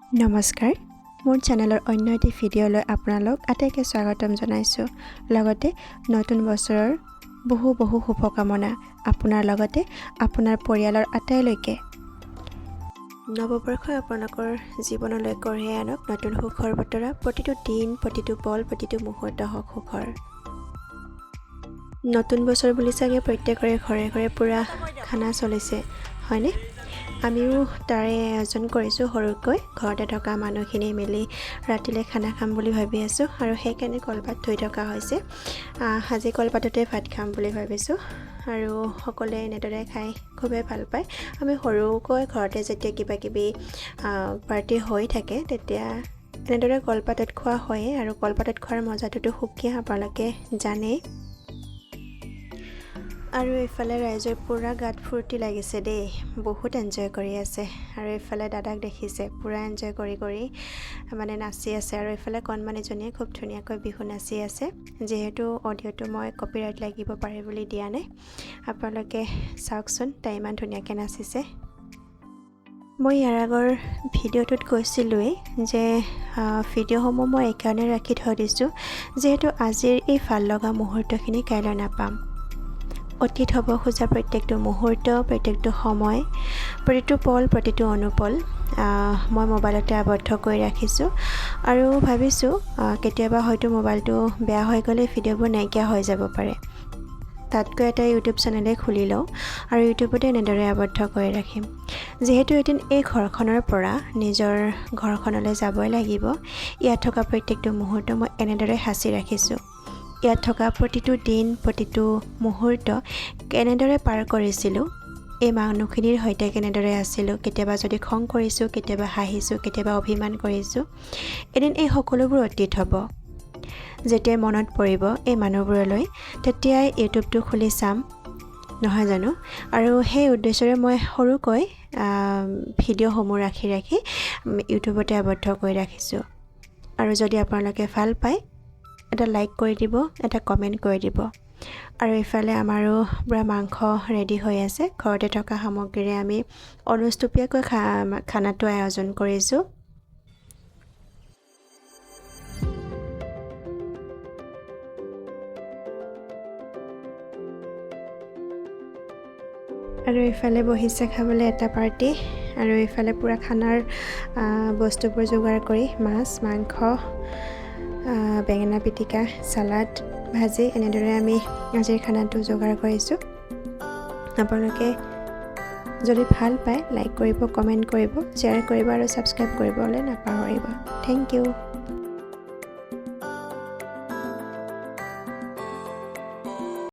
নমস্কাৰ মোৰ চেনেলৰ অন্য এটি ভিডিঅ'লৈ আপোনালোক আটাইকে স্বাগতম জনাইছোঁ লগতে নতুন বছৰৰ বহু শুভকামনা আপোনাৰ লগতে আপোনাৰ পৰিয়ালৰ আটাইলৈকে নৱবৰ্ষই আপোনালোকৰ জীৱনলৈ কঢ়িয়াই আনক নতুন সুখৰ বতৰা প্ৰতিটো দিন প্ৰতিটো পল প্ৰতিটো মুহূৰ্ত হওক সুখৰ নতুন বছৰ বুলি চাগে প্ৰত্যেকৰে ঘৰে ঘৰে পুৰা খানা চলিছে হয়নে আমিও তাৰে আয়োজন কৰিছোঁ সৰুকৈ ঘৰতে থকা মানুহখিনি মিলি ৰাতিলৈ খানা খাম বুলি ভাবি আছোঁ আৰু সেইকাৰণে কলপাত থৈ থকা হৈছে আজি কলপাততে ভাত খাম বুলি ভাবিছোঁ আৰু সকলোৱে এনেদৰে খাই খুবেই ভাল পায় আমি সৰুকৈ ঘৰতে যেতিয়া কিবা কিবি পাৰ্টি হৈ থাকে তেতিয়া এনেদৰে কলপাতত খোৱা হয় আৰু কলপাতত খোৱাৰ মজাটোতো সুকীয়া আপোনালোকে জানেই আৰু এইফালে ৰাইজৰ পুৰা গাত ফূৰ্তি লাগিছে দেই বহুত এনজয় কৰি আছে আৰু এইফালে দাদাক দেখিছে পুৰা এনজয় কৰি মানে নাচি আছে আৰু এইফালে কণমানিজনীয়ে খুব ধুনীয়াকৈ বিহু নাচি আছে যিহেতু অডিঅ'টো মই কপিৰাইট লাগিব পাৰে বুলি দিয়া নাই আপোনালোকে চাওকচোন তাই ইমান ধুনীয়াকৈ নাচিছে মই ইয়াৰ আগৰ ভিডিঅ'টোত কৈছিলোঁৱেই যে ভিডিঅ'সমূহ মই এইকাৰণে ৰাখি থৈ দিছোঁ যিহেতু আজিৰ এই ভাল লগা মুহূৰ্তখিনি কাইলৈ নাপাম অতীত হ'ব খোজা প্ৰত্যেকটো মুহূৰ্ত প্ৰত্যেকটো সময় প্ৰতিটো পল প্ৰতিটো অনুপল মই মোবাইলতে আবদ্ধ কৰি ৰাখিছোঁ আৰু ভাবিছোঁ কেতিয়াবা হয়তো মোবাইলটো বেয়া হৈ গ'লে ভিডিঅ'বোৰ নাইকিয়া হৈ যাব পাৰে তাতকৈ এটা ইউটিউব চেনেলে খুলি লওঁ আৰু ইউটিউবতে এনেদৰে আবদ্ধ কৰি ৰাখিম যিহেতু এদিন এই ঘৰখনৰ পৰা নিজৰ ঘৰখনলৈ যাবই লাগিব ইয়াত থকা প্ৰত্যেকটো মুহূৰ্ত মই এনেদৰে সাঁচি ৰাখিছোঁ ইয়াত থকা প্ৰতিটো দিন প্ৰতিটো মুহূৰ্ত কেনেদৰে পাৰ কৰিছিলোঁ এই মানুহখিনিৰ সৈতে কেনেদৰে আছিলোঁ কেতিয়াবা যদি খং কৰিছোঁ কেতিয়াবা হাঁহিছোঁ কেতিয়াবা অভিমান কৰিছোঁ এদিন এই সকলোবোৰ অতীত হ'ব যেতিয়া মনত পৰিব এই মানুহবোৰলৈ তেতিয়াই ইউটিউবটো খুলি চাম নহয় জানো আৰু সেই উদ্দেশ্যৰে মই সৰুকৈ ভিডিঅ'সমূহ ৰাখি ইউটিউবতে আবদ্ধ কৰি ৰাখিছোঁ আৰু যদি আপোনালোকে ভাল পায় এটা লাইক কৰি দিব এটা কমেণ্ট কৰি দিব আৰু এইফালে আমাৰো পুৰা মাংস ৰেডি হৈ আছে ঘৰতে থকা সামগ্ৰীৰে আমি অনুষ্টুপীয়াকৈ খানাটো আয়োজন কৰিছোঁ আৰু এইফালে বহিছে খাবলৈ এটা পাৰ্টি আৰু এইফালে পুৰা খানাৰ বস্তুবোৰ যোগাৰ কৰি মাছ মাংস বেঙেনা পিটিকা চালাড ভাজি এনেদৰে আমি আজিৰ খানাটো যোগাৰ কৰিছোঁ আপোনালোকে যদি ভাল পায় লাইক কৰিব কমেণ্ট কৰিব শ্বেয়াৰ কৰিব আৰু ছাবস্ক্ৰাইব কৰিবলৈ নাপাহৰিব থেংক ইউ